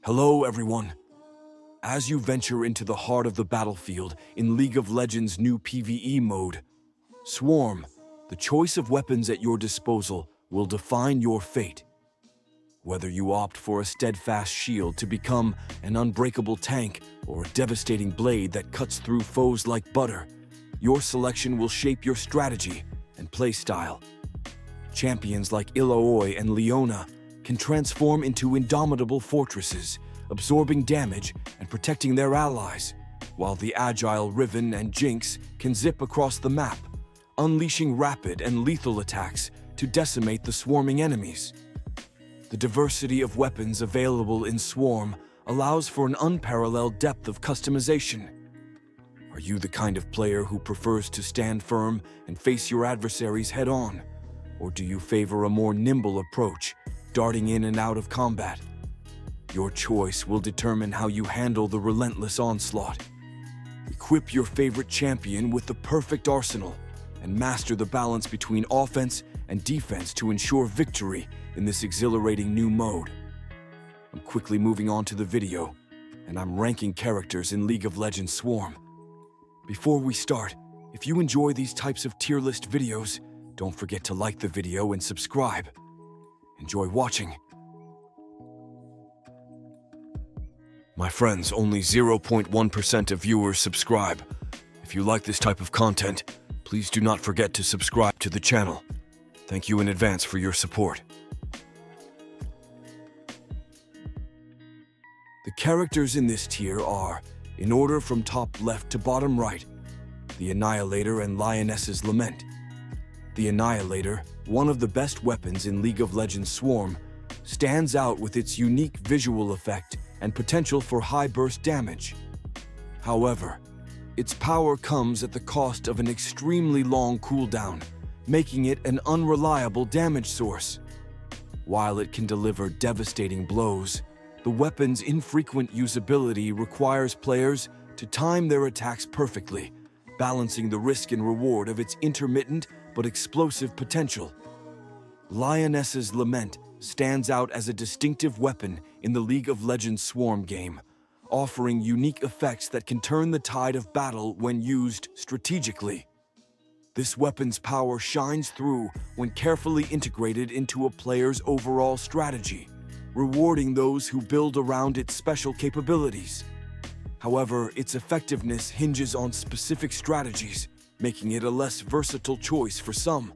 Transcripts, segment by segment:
Hello, everyone. As you venture into the heart of the battlefield in League of Legends' new PvE mode, Swarm, the choice of weapons at your disposal will define your fate. Whether you opt for a steadfast shield to become an unbreakable tank or a devastating blade that cuts through foes like butter, your selection will shape your strategy and playstyle. Champions like Illaoi and Leona can transform into indomitable fortresses, absorbing damage and protecting their allies, while the agile Riven and Jinx can zip across the map, unleashing rapid and lethal attacks to decimate the swarming enemies. The diversity of weapons available in Swarm allows for an unparalleled depth of customization. Are you the kind of player who prefers to stand firm and face your adversaries head-on? Or do you favor a more nimble approach, darting in and out of combat? Your choice will determine how you handle the relentless onslaught. Equip your favorite champion with the perfect arsenal and master the balance between offense and defense to ensure victory in this exhilarating new mode. I'm quickly moving on to the video, and I'm ranking characters in League of Legends Swarm. Before we start, if you enjoy these types of tier list videos, don't forget to like the video and subscribe. Enjoy watching. My friends, only 0.1% of viewers subscribe. If you like this type of content, please do not forget to subscribe to the channel. Thank you in advance for your support. The characters in this tier are, in order from top left to bottom right, the Annihilator and Lioness's Lament. The Annihilator, one of the best weapons in League of Legends Swarm, stands out with its unique visual effect and potential for high burst damage. However, its power comes at the cost of an extremely long cooldown, making it an unreliable damage source. While it can deliver devastating blows, the weapon's infrequent usability requires players to time their attacks perfectly, balancing the risk and reward of its intermittent but explosive potential. Lioness's Lament stands out as a distinctive weapon in the League of Legends Swarm game, offering unique effects that can turn the tide of battle when used strategically. This weapon's power shines through when carefully integrated into a player's overall strategy, rewarding those who build around its special capabilities. However, its effectiveness hinges on specific strategies, making it a less versatile choice for some.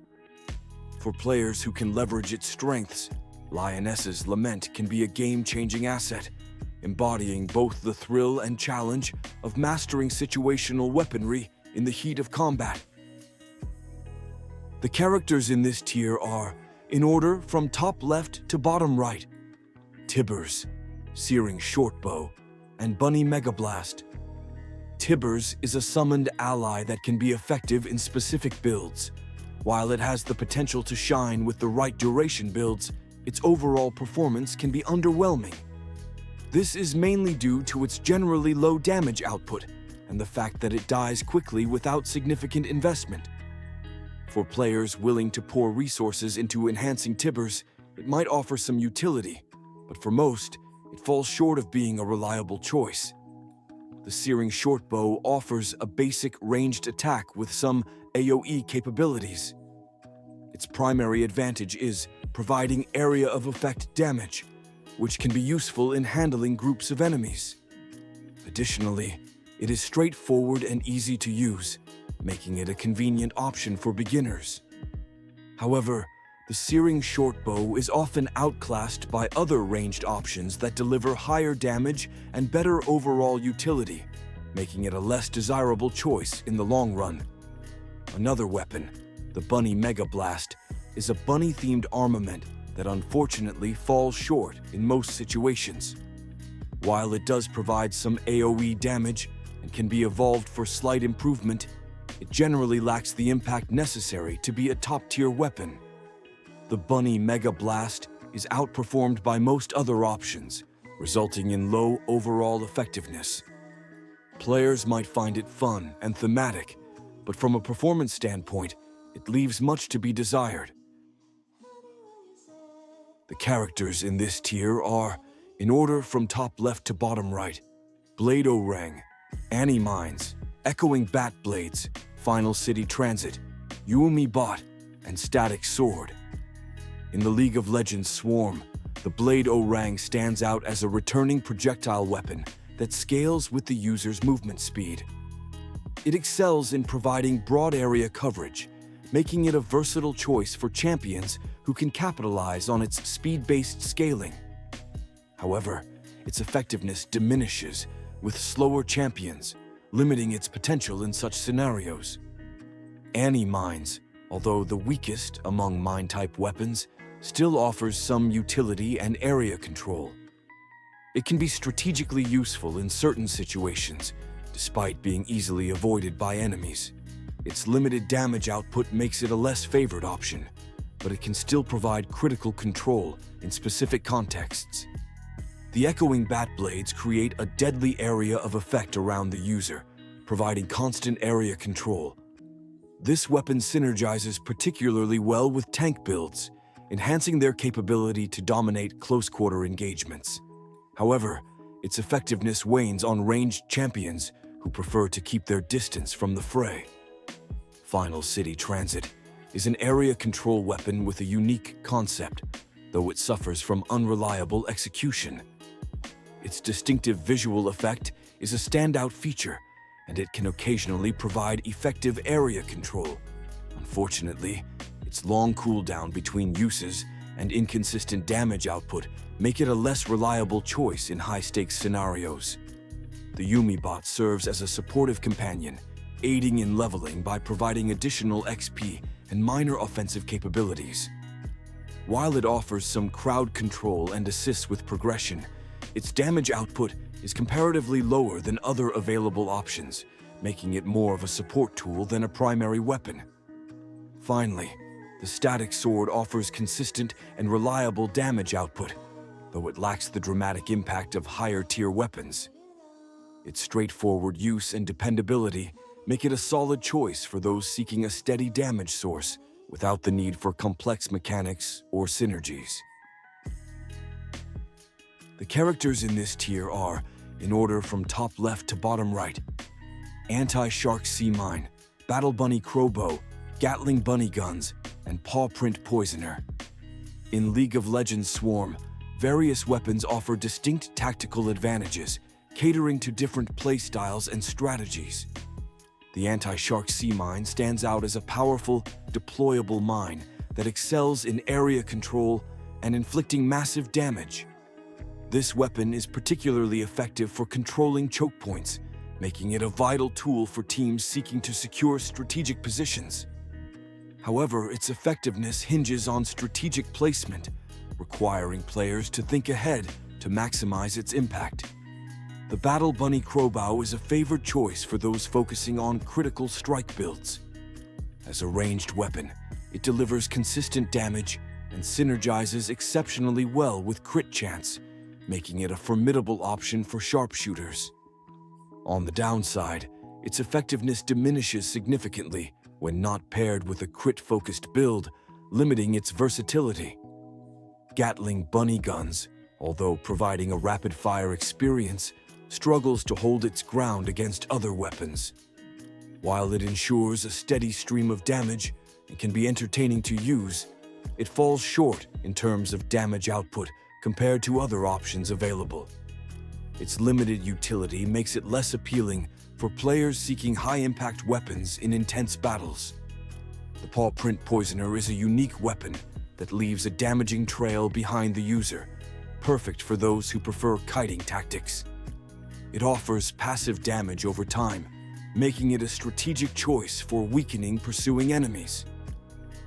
For players who can leverage its strengths, Lioness's Lament can be a game-changing asset, embodying both the thrill and challenge of mastering situational weaponry in the heat of combat. The characters in this tier are, in order from top left to bottom right, Tibbers, Searing Shortbow, and Bunny Megablast. Tibbers is a summoned ally that can be effective in specific builds. While it has the potential to shine with the right duration builds, its overall performance can be underwhelming. This is mainly due to its generally low damage output and the fact that it dies quickly without significant investment. For players willing to pour resources into enhancing Tibbers, it might offer some utility, but for most, it falls short of being a reliable choice. The Searing Shortbow offers a basic ranged attack with some AoE capabilities. Its primary advantage is providing area of effect damage, which can be useful in handling groups of enemies. Additionally, it is straightforward and easy to use, making it a convenient option for beginners. However, the Searing Shortbow is often outclassed by other ranged options that deliver higher damage and better overall utility, making it a less desirable choice in the long run. Another weapon, the Bunny Megablast, is a bunny-themed armament that unfortunately falls short in most situations. While it does provide some AoE damage and can be evolved for slight improvement, it generally lacks the impact necessary to be a top-tier weapon. The Bunny Megablast is outperformed by most other options, resulting in low overall effectiveness. Players might find it fun and thematic, but from a performance standpoint, it leaves much to be desired. The characters in this tier are, In order from top left to bottom right: Blade Orang, Annie Mines, Echoing Bat Blades, Final City Transit, Yuumi Bot, and Static Sword. In the League of Legends Swarm, the Blade Orang stands out as a returning projectile weapon that scales with the user's movement speed. It excels in providing broad area coverage, making it a versatile choice for champions who can capitalize on its speed-based scaling. However, its effectiveness diminishes with slower champions, limiting its potential in such scenarios. Annie Mines, although the weakest among mine-type weapons, still offers some utility and area control. It can be strategically useful in certain situations, despite being easily avoided by enemies. Its limited damage output makes it a less favored option, but it can still provide critical control in specific contexts. The Echoing Bat Blades create a deadly area of effect around the user, providing constant area control. This weapon synergizes particularly well with tank builds, enhancing their capability to dominate close-quarter engagements. However, its effectiveness wanes on ranged champions who prefer to keep their distance from the fray. Final City Transit is an area control weapon with a unique concept, though it suffers from unreliable execution. Its distinctive visual effect is a standout feature, and it can occasionally provide effective area control. Unfortunately, its long cooldown between uses and inconsistent damage output make it a less reliable choice in high-stakes scenarios. The Yuumi Bot serves as a supportive companion, aiding in leveling by providing additional XP and minor offensive capabilities. While it offers some crowd control and assists with progression, its damage output is comparatively lower than other available options, making it more of a support tool than a primary weapon. Finally, the Static Sword offers consistent and reliable damage output, though it lacks the dramatic impact of higher-tier weapons. Its straightforward use and dependability make it a solid choice for those seeking a steady damage source without the need for complex mechanics or synergies. The characters in this tier are, in order from top left to bottom right: Anti-Shark Sea Mine, Battle Bunny Crowbow, Gatling Bunny Guns, and Paw Print Poisoner. In League of Legends Swarm, various weapons offer distinct tactical advantages, catering to different playstyles and strategies. The Anti-Shark Sea Mine stands out as a powerful, deployable mine that excels in area control and inflicting massive damage. This weapon is particularly effective for controlling choke points, making it a vital tool for teams seeking to secure strategic positions. However, its effectiveness hinges on strategic placement, requiring players to think ahead to maximize its impact. The Battle Bunny Crowbow is a favored choice for those focusing on critical strike builds. As a ranged weapon, it delivers consistent damage and synergizes exceptionally well with crit chance, making it a formidable option for sharpshooters. On the downside, its effectiveness diminishes significantly when not paired with a crit-focused build, limiting its versatility. Gatling Bunny Guns, although providing a rapid-fire experience, struggles to hold its ground against other weapons. While it ensures a steady stream of damage and can be entertaining to use, it falls short in terms of damage output compared to other options available. Its limited utility makes it less appealing for players seeking high-impact weapons in intense battles. The Paw Print Poisoner is a unique weapon that leaves a damaging trail behind the user, perfect for those who prefer kiting tactics. It offers passive damage over time, making it a strategic choice for weakening pursuing enemies.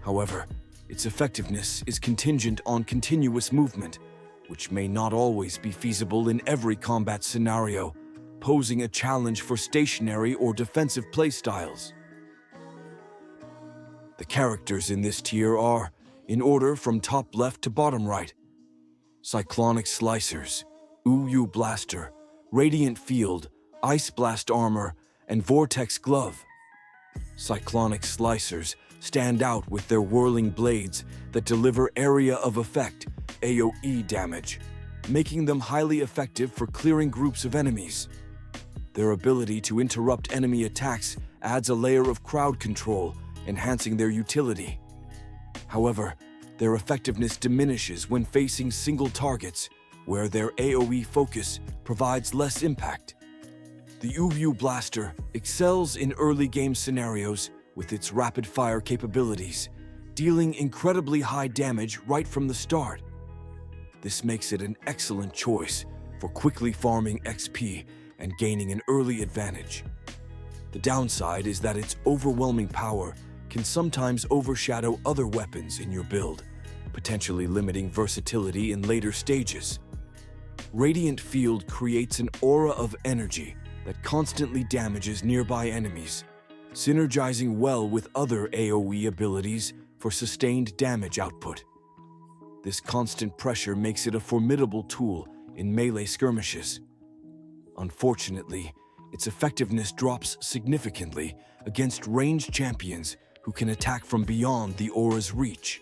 However, its effectiveness is contingent on continuous movement, which may not always be feasible in every combat scenario, posing a challenge for stationary or defensive playstyles. The characters in this tier are, in order from top left to bottom right: Cyclonic Slicers, Uyu Blaster, Radiant Field, Ice Blast Armor, and Vortex Glove. Cyclonic Slicers stand out with their whirling blades that deliver area of effect, AoE damage, making them highly effective for clearing groups of enemies. Their ability to interrupt enemy attacks adds a layer of crowd control, enhancing their utility. However, their effectiveness diminishes when facing single targets, where their AoE focus provides less impact. The UU Blaster excels in early game scenarios with its rapid-fire capabilities, dealing incredibly high damage right from the start. This makes it an excellent choice for quickly farming XP and gaining an early advantage. The downside is that its overwhelming power can sometimes overshadow other weapons in your build, potentially limiting versatility in later stages. Radiant Field creates an aura of energy that constantly damages nearby enemies, synergizing well with other AoE abilities for sustained damage output. This constant pressure makes it a formidable tool in melee skirmishes. Unfortunately, its effectiveness drops significantly against ranged champions who can attack from beyond the aura's reach.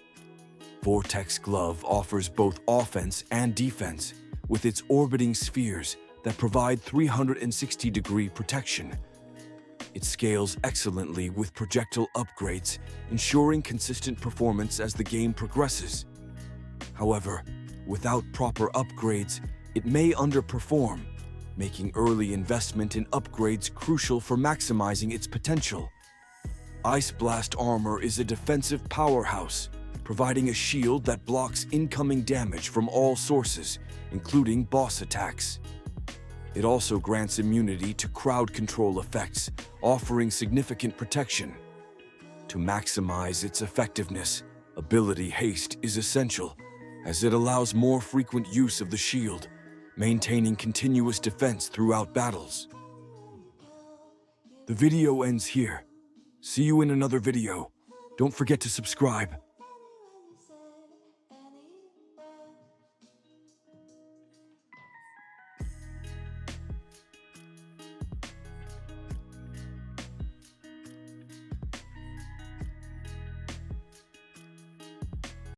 Vortex Glove offers both offense and defense, with its orbiting spheres that provide 360-degree protection. It scales excellently with projectile upgrades, ensuring consistent performance as the game progresses. However, without proper upgrades, it may underperform, making early investment in upgrades crucial for maximizing its potential. Ice Blast armor is a defensive powerhouse, providing a shield that blocks incoming damage from all sources, including boss attacks. It also grants immunity to crowd control effects, offering significant protection. To maximize its effectiveness, ability haste is essential, as it allows more frequent use of the shield, maintaining continuous defense throughout battles. The video ends here. See you in another video. Don't forget to subscribe.